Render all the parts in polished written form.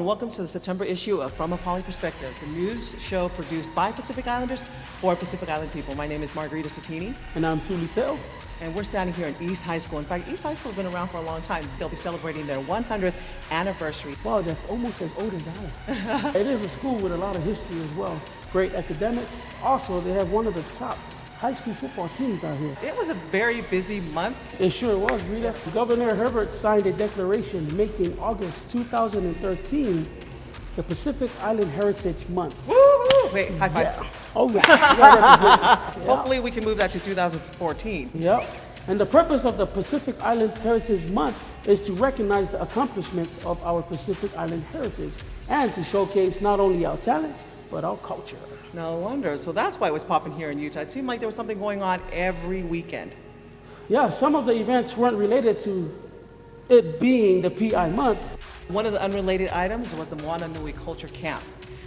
welcome to the September issue of From a Poly Perspective, the news show produced by Pacific Islanders for Pacific Island people. My name is Margarita Satini. And I'm Tuli Phil. And we're standing here in East High School. In fact, East High School has been around for a long time. They'll be celebrating their 100th anniversary. Wow, that's almost as old as I am. It is a school with a lot of history as well. Great academics. Also, they have one of the top high school football teams out here. It was a very busy month. It sure was, Rita. Governor Herbert signed a declaration making August 2013 the Pacific Island Heritage Month. Woo, woo. Wait, high five. Yeah. Oh, yeah. Hopefully we can move that to 2014. Yep. And the purpose of the Pacific Island Heritage Month is to recognize the accomplishments of our Pacific Island heritage and to showcase not only our talents, but our culture. No wonder. So that's why it was popping here in Utah. It seemed like there was something going on every weekend. Yeah, some of the events weren't related to it being the PI month. One of the unrelated items was the Moana Nui Culture Camp.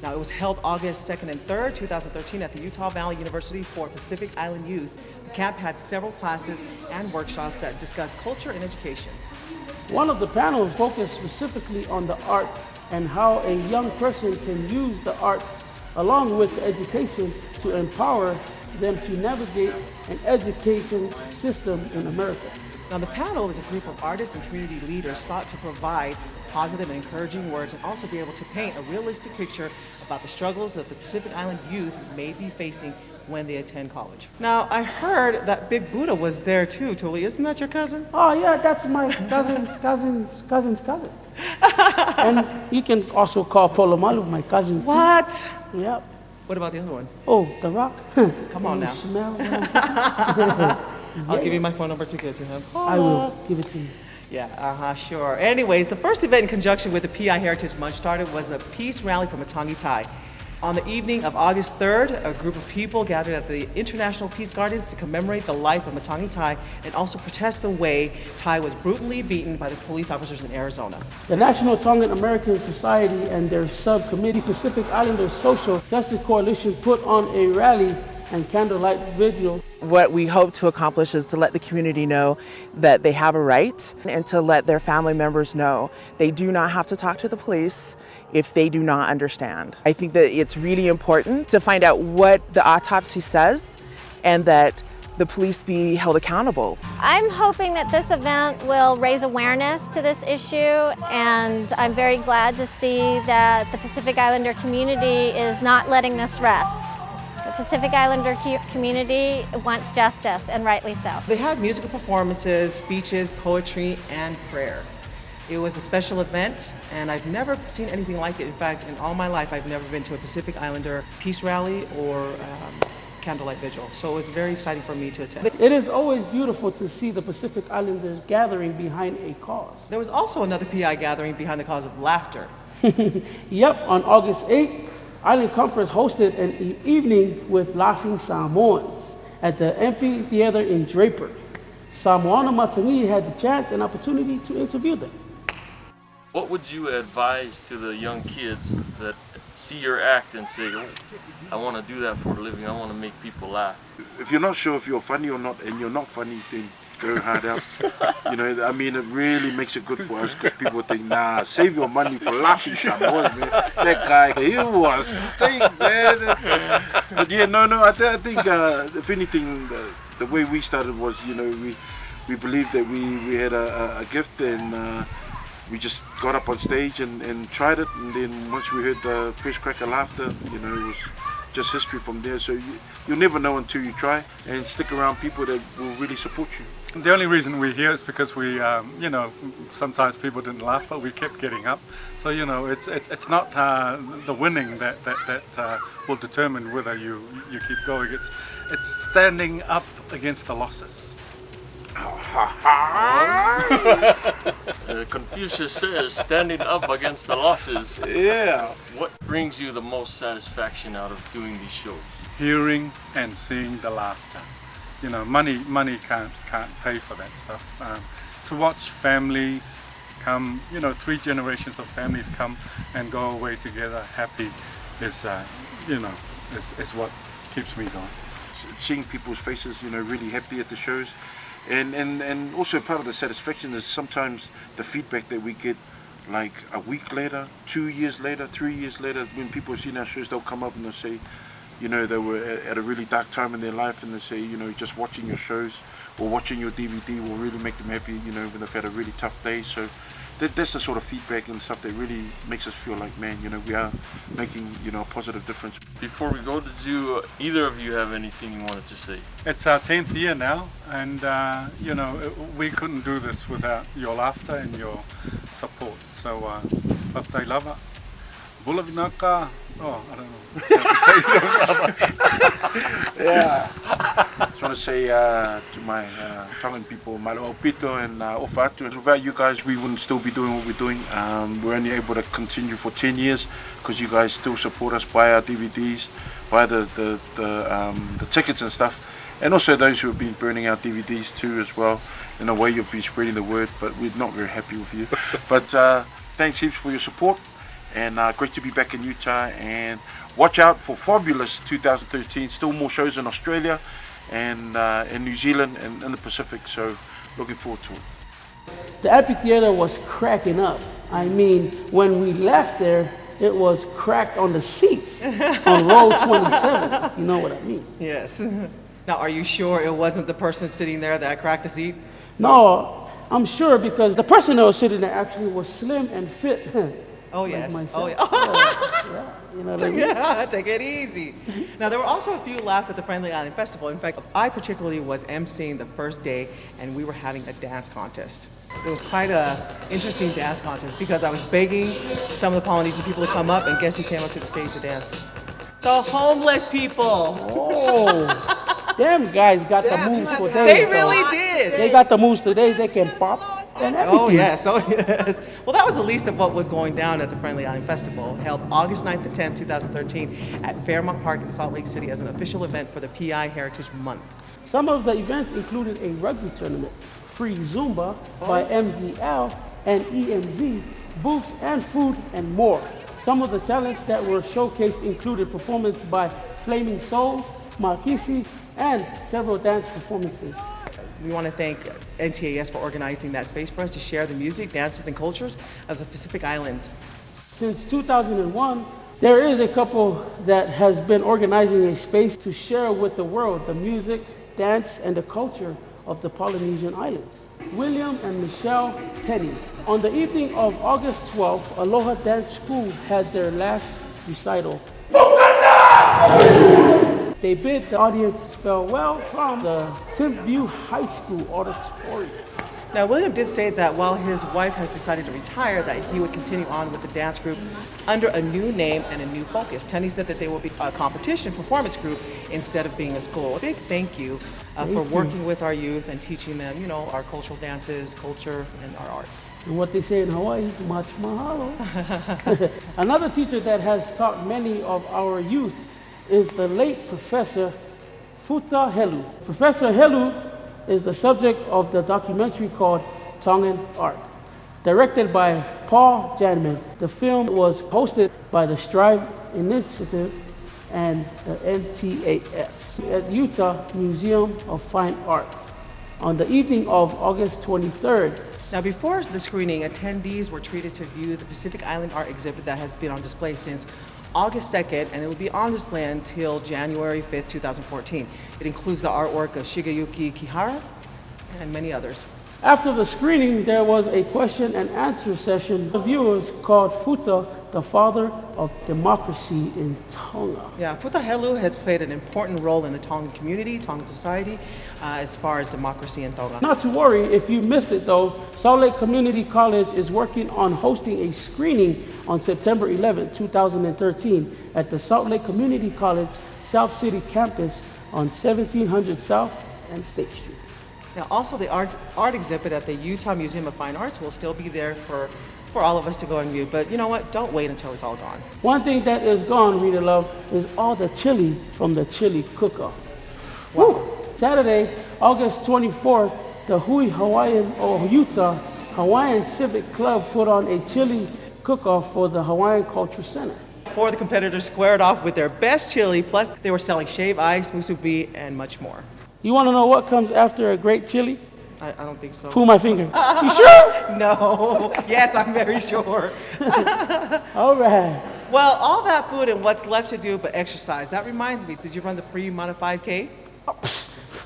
Now, it was held August 2nd and 3rd, 2013 at the Utah Valley University for Pacific Island Youth. The camp had several classes and workshops that discussed culture and education. One of the panels focused specifically on the arts and how a young person can use the arts along with the education to empower them to navigate an education system in America. Now, the panel is a group of artists and community leaders sought to provide positive and encouraging words and also be able to paint a realistic picture about the struggles that the Pacific Island youth may be facing when they attend college. Now, I heard that Big Buddha was there too, Tuli. Isn't that your cousin? Oh yeah, that's my cousin's cousin. And you can also call Polomalu my cousin too. What? Yep. What about the other one? Oh, The Rock. Come on now. Smell what I'm saying? I'll give you my phone number to give to him. I will give it to you. Yeah, sure. Anyways, the first event in conjunction with the PI Heritage Month started was a peace rally for Matangi Tai. On the evening of August 3rd, a group of people gathered at the International Peace Gardens to commemorate the life of Matangi Tai and also protest the way Tai was brutally beaten by the police officers in Arizona. The National Tongan American Society and their subcommittee Pacific Islanders Social Justice Coalition put on a rally and candlelight vigil. What we hope to accomplish is to let the community know that they have a right and to let their family members know they do not have to talk to the police if they do not understand. I think that it's really important to find out what the autopsy says and that the police be held accountable. I'm hoping that this event will raise awareness to this issue, and I'm very glad to see that the Pacific Islander community is not letting this rest. The Pacific Islander community wants justice, and rightly so. They had musical performances, speeches, poetry, and prayer. It was a special event, and I've never seen anything like it. In fact, in all my life, I've never been to a Pacific Islander peace rally or candlelight vigil. So it was very exciting for me to attend. It is always beautiful to see the Pacific Islanders gathering behind a cause. There was also another PI gathering behind the cause of laughter. Yep, on August 8th, Island Conference hosted an evening with laughing Samoans at the amphitheater in Draper. Samoana Matangi had the chance and opportunity to interview them. What would you advise to the young kids that see your act and say, oh, I want to do that for a living, I want to make people laugh? If you're not sure if you're funny or not, and you're not funny, then go hard out. You know, I mean, it really makes it good for us because people think, nah, save your money for laughing Samoan, man. That guy, he was stink, man. But yeah, no, I think if anything, the way we started was, you know, we believed that we had a gift, and we just got up on stage and tried it, and then once we heard the first crack of laughter, you know, it was just history from there. So you'll never know until you try, and stick around people that will really support you. The only reason we're here is because we, you know, sometimes people didn't laugh, but we kept getting up. So, you know, it's not the winning that will determine whether you keep going. It's standing up against the losses. Confucius says, standing up against the losses. Yeah. What brings you the most satisfaction out of doing these shows? Hearing and seeing the laughter. You know, money can't pay for that stuff. To watch families come, you know, 3 generations of families come and go away together happy is, you know, is what keeps me going. Seeing people's faces, you know, really happy at the shows. And also part of the satisfaction is sometimes the feedback that we get like a week later, 2 years later, 3 years later, when people see our shows, they'll come up and they'll say, you know, they were at a really dark time in their life, and they say, you know, just watching your shows or watching your DVD will really make them happy, you know, when they've had a really tough day. So that's the sort of feedback and stuff that really makes us feel like, man, you know, we are making, you know, a positive difference. Before we go, did either of you have anything you wanted to say? It's our 10th year now, and you know, we couldn't do this without your laughter and your support. So, Paftai Lava, Bulavinaka, oh, I don't know how to say. Yeah. I just want to say to my Tongan people, Malo Pito and Ofatu, without you guys, we wouldn't still be doing what we're doing. We're only able to continue for 10 years because you guys still support us, buy our DVDs, buy the tickets and stuff. And also those who have been burning our DVDs too as well. In a way, you've been spreading the word, but we're not very happy with you. But thanks heaps for your support, and great to be back in Utah. And watch out for Fabulous 2013. Still more shows in Australia and in New Zealand and in the Pacific. So looking forward to it. The amphitheater was cracking up. I mean, when we left there, it was cracked on the seats on row 27. You know what I mean? Yes. Now, are you sure it wasn't the person sitting there that cracked the seat? No, I'm sure because the person that was sitting there actually was slim and fit. Oh, yes. Myself. Oh, yeah. Yeah. You know what I mean? Yeah, take it easy. Now, there were also a few laughs at the Friendly Island Festival. In fact, I particularly was emceeing the first day, and we were having a dance contest. It was quite an interesting dance contest because I was begging some of the Polynesian people to come up, and guess who came up to the stage to dance? The homeless people. Oh, them guys got the moves for days. They really did. They got the moves for days. They can pop and everything. Oh yes, oh yes. Well, that was the least of what was going down at the Friendly Island Festival, held August 9th to 10th, 2013 at Fairmont Park in Salt Lake City as an official event for the PI Heritage Month. Some of the events included a rugby tournament, free Zumba by MZL and EMZ, booths and food and more. Some of the talents that were showcased included performance by Flaming Souls, Marquisi, and several dance performances. We want to thank NTAS for organizing that space for us to share the music, dances, and cultures of the Pacific Islands. Since 2001, there is a couple that has been organizing a space to share with the world the music, dance, and the culture of the Polynesian Islands. William and Michelle Teddy. On the evening of August 12th, Aloha Dance School had their last recital. They bid the audience farewell from the Timpview High School auditorium. Now, William did say that while his wife has decided to retire, that he would continue on with the dance group under a new name and a new focus. Teddy said that they will be a competition performance group instead of being a school. A big thank you for working with our youth and teaching them, you know, our cultural dances, culture, and our arts. And what they say in Hawaii, much mahalo. Another teacher that has taught many of our youth is the late Professor Futa Helu. Professor Helu is the subject of the documentary called Tongan Art, directed by Paul Janman. The film was hosted by the Strive Initiative and the NTAS at Utah Museum of Fine Arts on the evening of August 23rd. Now, before the screening, attendees were treated to view the Pacific Island art exhibit that has been on display since August 2nd, and it will be on display until January 5th, 2014. It includes the artwork of Shigeyuki Kihara and many others. After the screening, there was a question and answer session. The viewers called Futa the father of democracy in Tonga. Yeah, Futa Helu has played an important role in the Tongan community, Tongan society, as far as democracy in Tonga. Not to worry, if you missed it though, Salt Lake Community College is working on hosting a screening on September 11, 2013 at the Salt Lake Community College South City campus on 1700 South and State Street. Now, also the art exhibit at the Utah Museum of Fine Arts will still be there for all of us to go and view. But you know what? Don't wait until it's all gone. One thing that is gone, Rita Love, is all the chili from the chili cook-off. Wow. Saturday, August 24th, the Hui Hawaiian or Utah Hawaiian Civic Club put on a chili cook-off for the Hawaiian Culture Center. Four of the competitors squared off with their best chili, plus they were selling shaved ice, musubi, and much more. You want to know what comes after a great chili? I don't think so. Pull my finger. You sure? No. Yes, I'm very sure. All right. Well, all that food and what's left to do but exercise. That reminds me, did you run the free Mana 5K?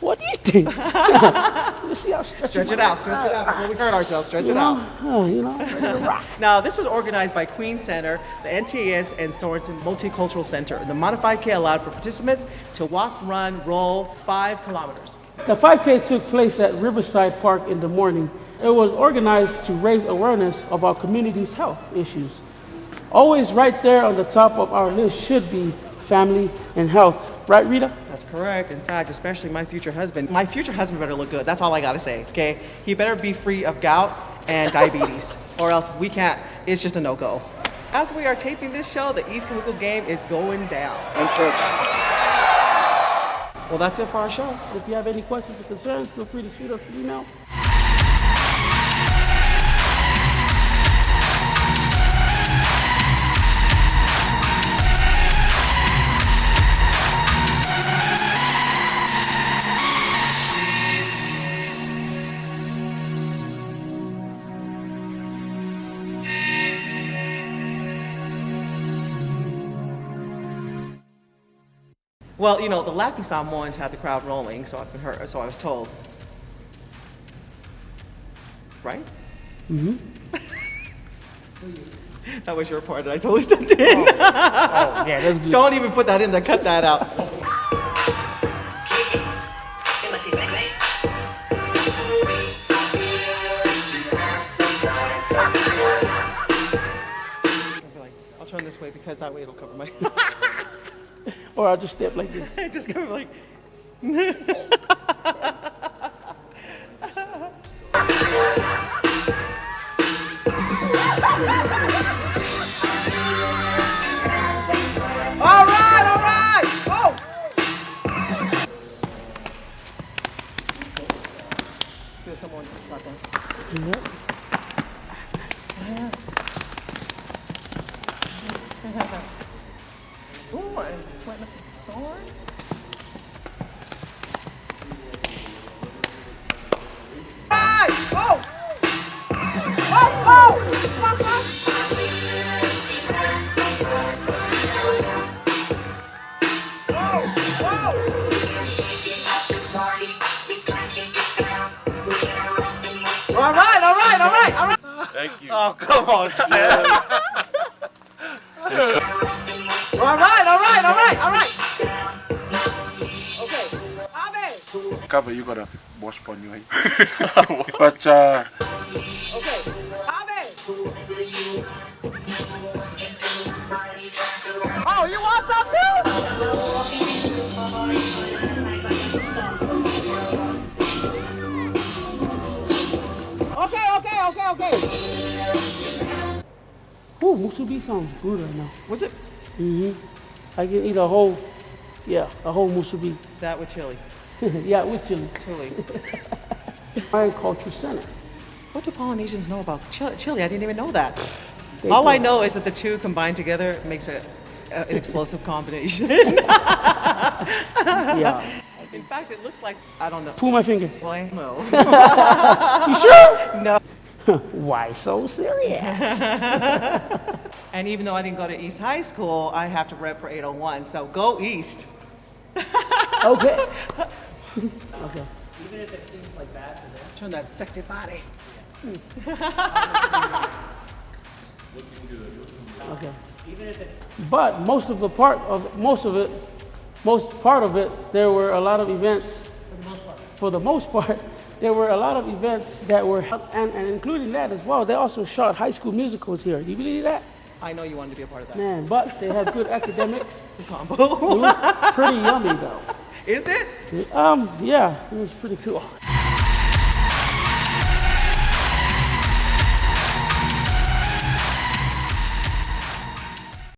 What do you think? You see how Stretch it out before we hurt ourselves. Stretch it out. You know, ready to rock. Now, this was organized by Queen Center, the NTS, and Sorensen Multicultural Center. The Mana 5K allowed for participants to walk, run, roll 5 kilometers. The 5K took place at Riverside Park in the morning. It was organized to raise awareness of our community's health issues. Always right there on the top of our list should be family and health. Right, Rita? That's correct. In fact, especially my future husband. My future husband better look good. That's all I gotta say, okay? He better be free of gout and diabetes, or else we can't. It's just a no-go. As we are taping this show, the East Cahuco game is going down. Untouched. Well, that's it for our show. If you have any questions or concerns, feel free to shoot us an email. Well, you know, the Laughing Samoans had the crowd rolling, so I've been heard, so I was told. Right? Mm-hmm. That was your part that I totally stepped in. Oh, yeah, that's good. Don't even put that in there, cut that out. I'll turn this way because that way it'll cover my... Or I'll just step like this. Just go like... All right! Whoa! There's someone that's not dancing. Yep. Ooh, I'm sweating up a storm. Right! Whoa! All right. Thank you. Oh, come on, Sam. All right. Okay. Abe. Cover, you gotta wash on your head. But Okay. Abe. Oh, you want some too? Okay. Ooh, musubi sounds good right now. Was it I can eat a whole musubi. that with chili? Yeah, with chili. Chili. Hawaiian Culture Center. What do Polynesians know about chili? I didn't even know that. They All I do. know is that the two combined together makes an explosive combination. Yeah. In fact, it looks like, I don't know. Pull my finger. Boy, no. You sure? No. Why so serious? And even though I didn't go to East High School, I have to rep for 801, so go East. Okay. Okay. Even if it seems like that, turn that sexy body. Okay. But most part of it, there were a lot of events. For the most part, there were a lot of events that were, and including that as well. They also shot high school musicals here. Do you believe that? I know you wanted to be a part of that. Man, but they had good academics. Combo. It was pretty yummy though. Is it? Yeah, it was pretty cool.